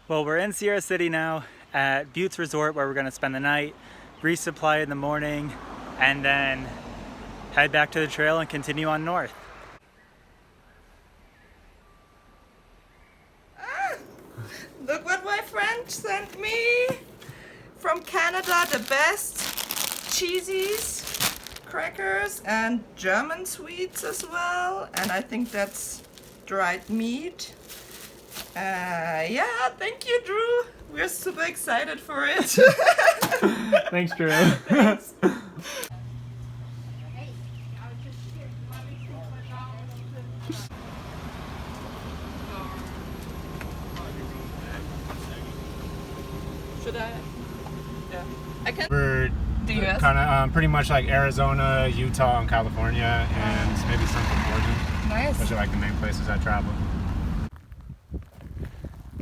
Well, we're in Sierra City now at Buttes Resort where we're going to spend the night, resupply in the morning, and then head back to the trail and continue on north. Look what my friend sent me from Canada, the best cheesies, crackers, and German sweets as well. And I think that's dried meat. Yeah, thank you, Drew. We're super excited for it. Thanks, Drew. Thanks. Should I? Yeah. I can. We're The US? kind of pretty much like Arizona, Utah, and California, and maybe some from Oregon. Nice. Those are like the main places I travel.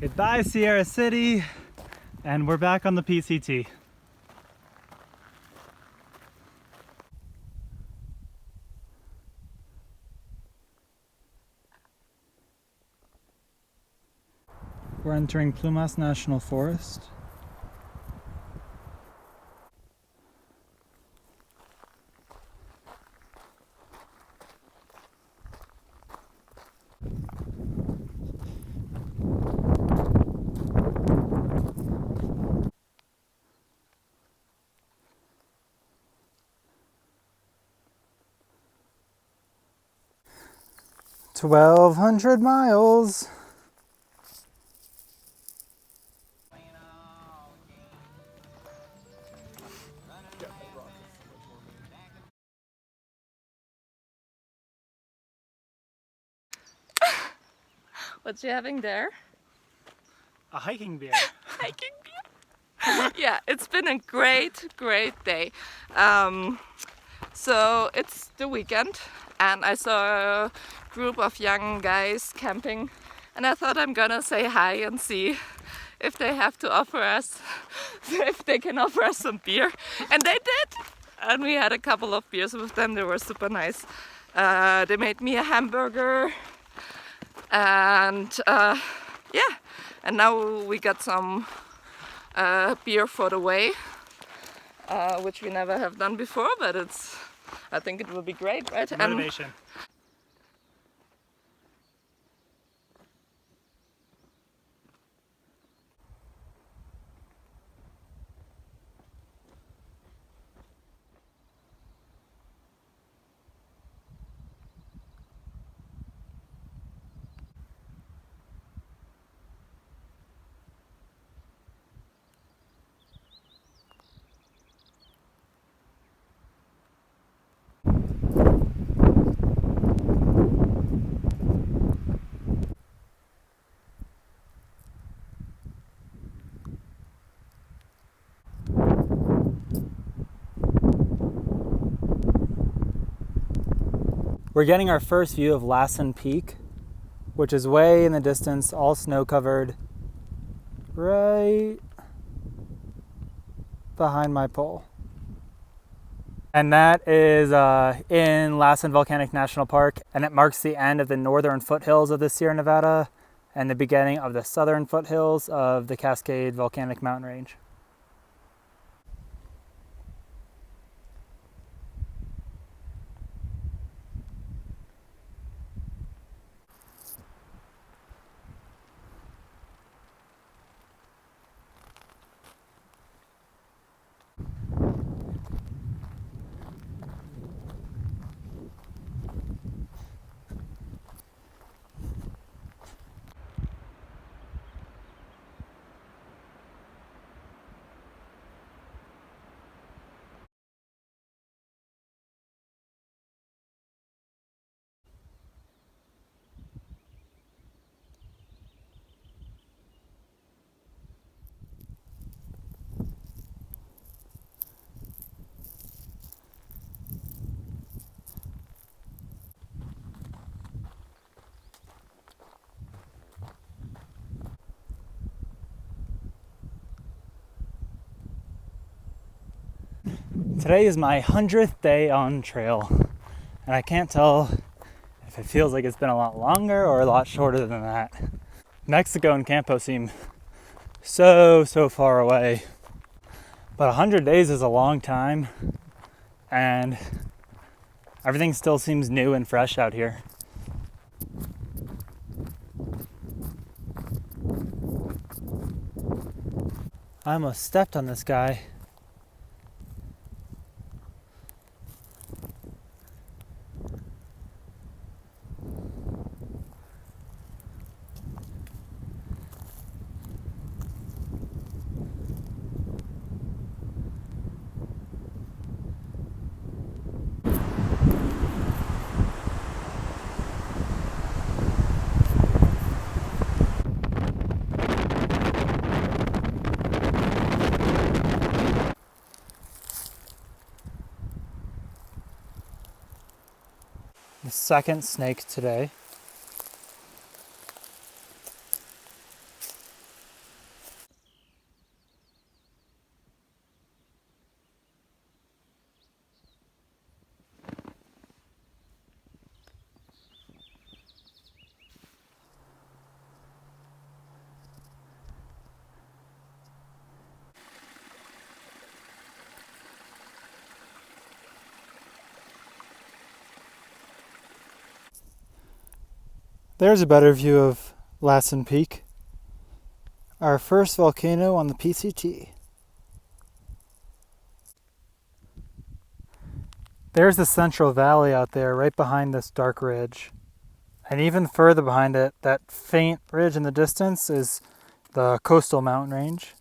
Goodbye, Sierra City, and we're back on the PCT. We're entering Plumas National Forest. "1,200 miles." What you having there? A hiking beer. Hiking beer. Yeah, it's been a great day. So it's the weekend and I saw a group of young guys camping and I thought I'm gonna say hi and see if they have to offer us, if they can offer us some beer. And they did! And we had a couple of beers with them, they were super nice. They made me a hamburger and yeah, and now we got some beer for the way, which we never have done before, but I think it will be great, right? Motivation. We're getting our first view of Lassen Peak, which is way in the distance, all snow covered, right behind my pole. And that is in Lassen Volcanic National Park, and it marks the end of the northern foothills of the Sierra Nevada and the beginning of the southern foothills of the Cascade Volcanic Mountain Range. Today is my 100th day on trail, and I can't tell if it feels like it's been a lot longer or a lot shorter than that. Mexico and Campo seem so far away. But 100 days is a long time, and everything still seems new and fresh out here. I almost stepped on this guy. The second snake today. There's a better view of Lassen Peak, our first volcano on the PCT. There's the Central Valley out there right behind this dark ridge. And even further behind it, that faint ridge in the distance is the coastal mountain range.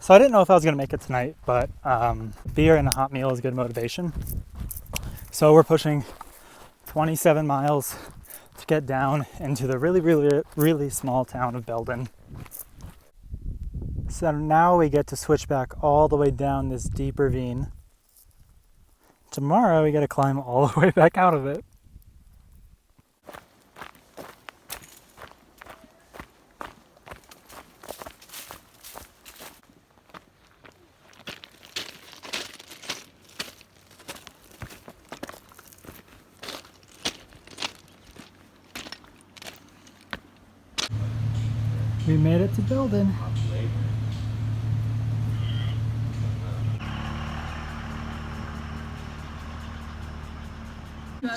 So I didn't know if I was going to make it tonight, but beer and a hot meal is good motivation. So we're pushing 27 miles to get down into the really small town of Belden. So now we get to switch back all the way down this deep ravine. Tomorrow we got to climb all the way back out of it. We made it to Belden.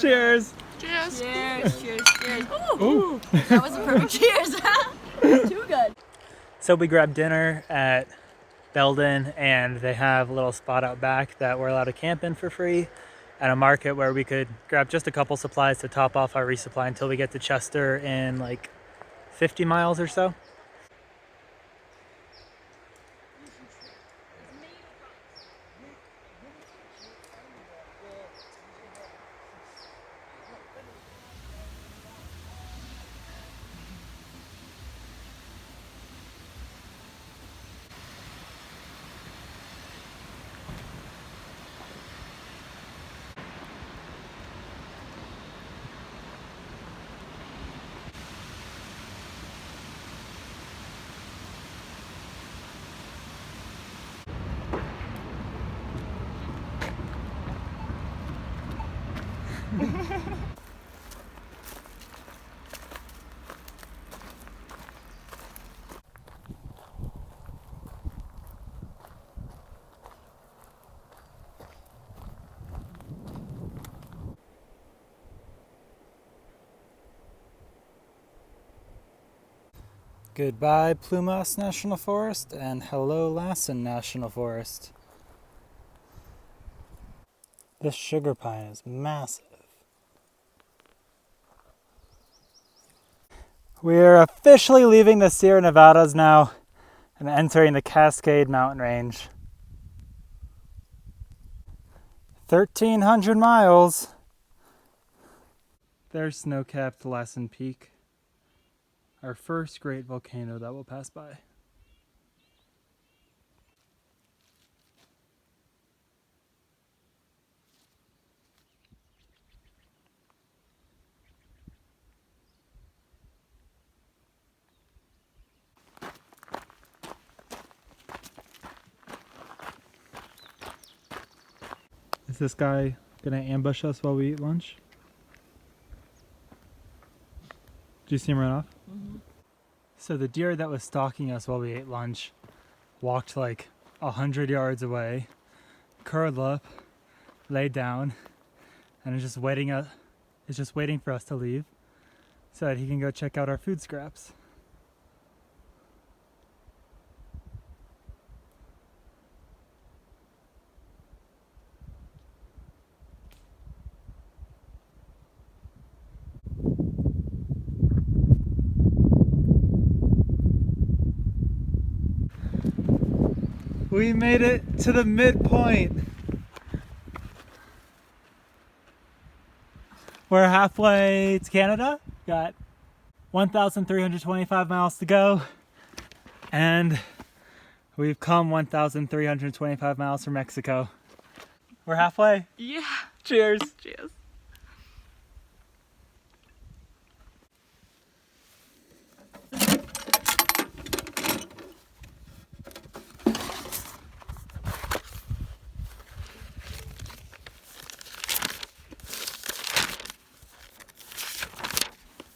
Cheers! Cheers! Cheers, cheers, cheers. Ooh. That was a perfect cheers. Too good. So we grabbed dinner at Belden, and they have a little spot out back that we're allowed to camp in for free, and a market where we could grab just a couple supplies to top off our resupply until we get to Chester in like 50 miles or so. Goodbye Plumas National Forest and hello Lassen National Forest. This sugar pine is massive. We're officially leaving the Sierra Nevadas now and entering the Cascade mountain range. 1,300 miles. There's snow-capped Lassen Peak, our first great volcano that will pass by. Is this guy gonna ambush us while we eat lunch? Did you see him run off? Mm-hmm. So the deer that was stalking us while we ate lunch walked like 100 yards away, curled up, laid down, and is just waiting for us to leave so that he can go check out our food scraps. We made it to the midpoint. We're halfway to Canada. Got 1,325 miles to go. And we've come 1,325 miles from Mexico. We're halfway. Yeah. Cheers. Cheers.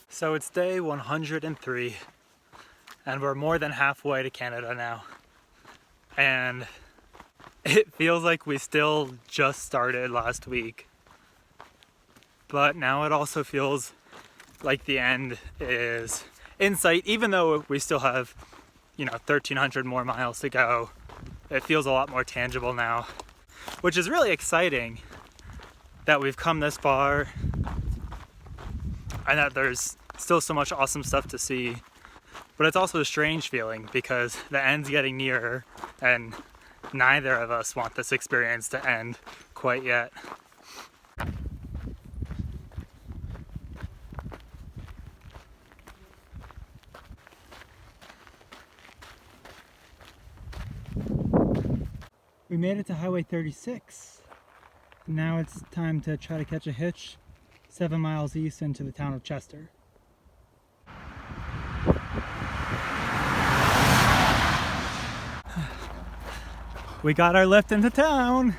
So it's day 103 and we're more than halfway to Canada now. And it feels like we still just started last week. But now it also feels like the end is in sight, even though we still have, 1,300 more miles to go. It feels a lot more tangible now, which is really exciting that we've come this far and that there's still so much awesome stuff to see. But it's also a strange feeling because the end's getting nearer and neither of us want this experience to end quite yet. We made it to Highway 36. Now it's time to try to catch a hitch 7 miles east into the town of Chester. We got our lift into town.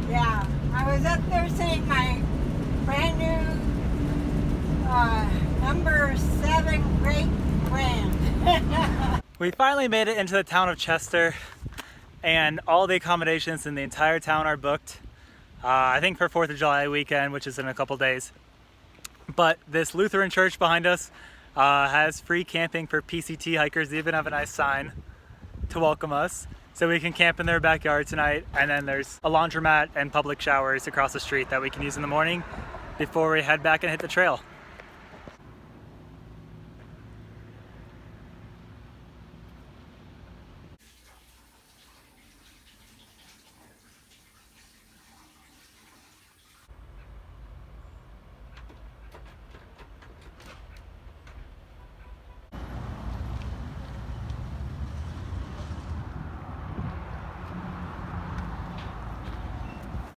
Yeah, I was up there saying my brand new number 7 great grand. We finally made it into the town of Chester and all the accommodations in the entire town are booked. I think for 4th of July weekend, which is in a couple days. But this Lutheran church behind us has free camping for PCT hikers. They even have a nice sign to welcome us. So we can camp in their backyard tonight. And then there's a laundromat and public showers across the street that we can use in the morning before we head back and hit the trail.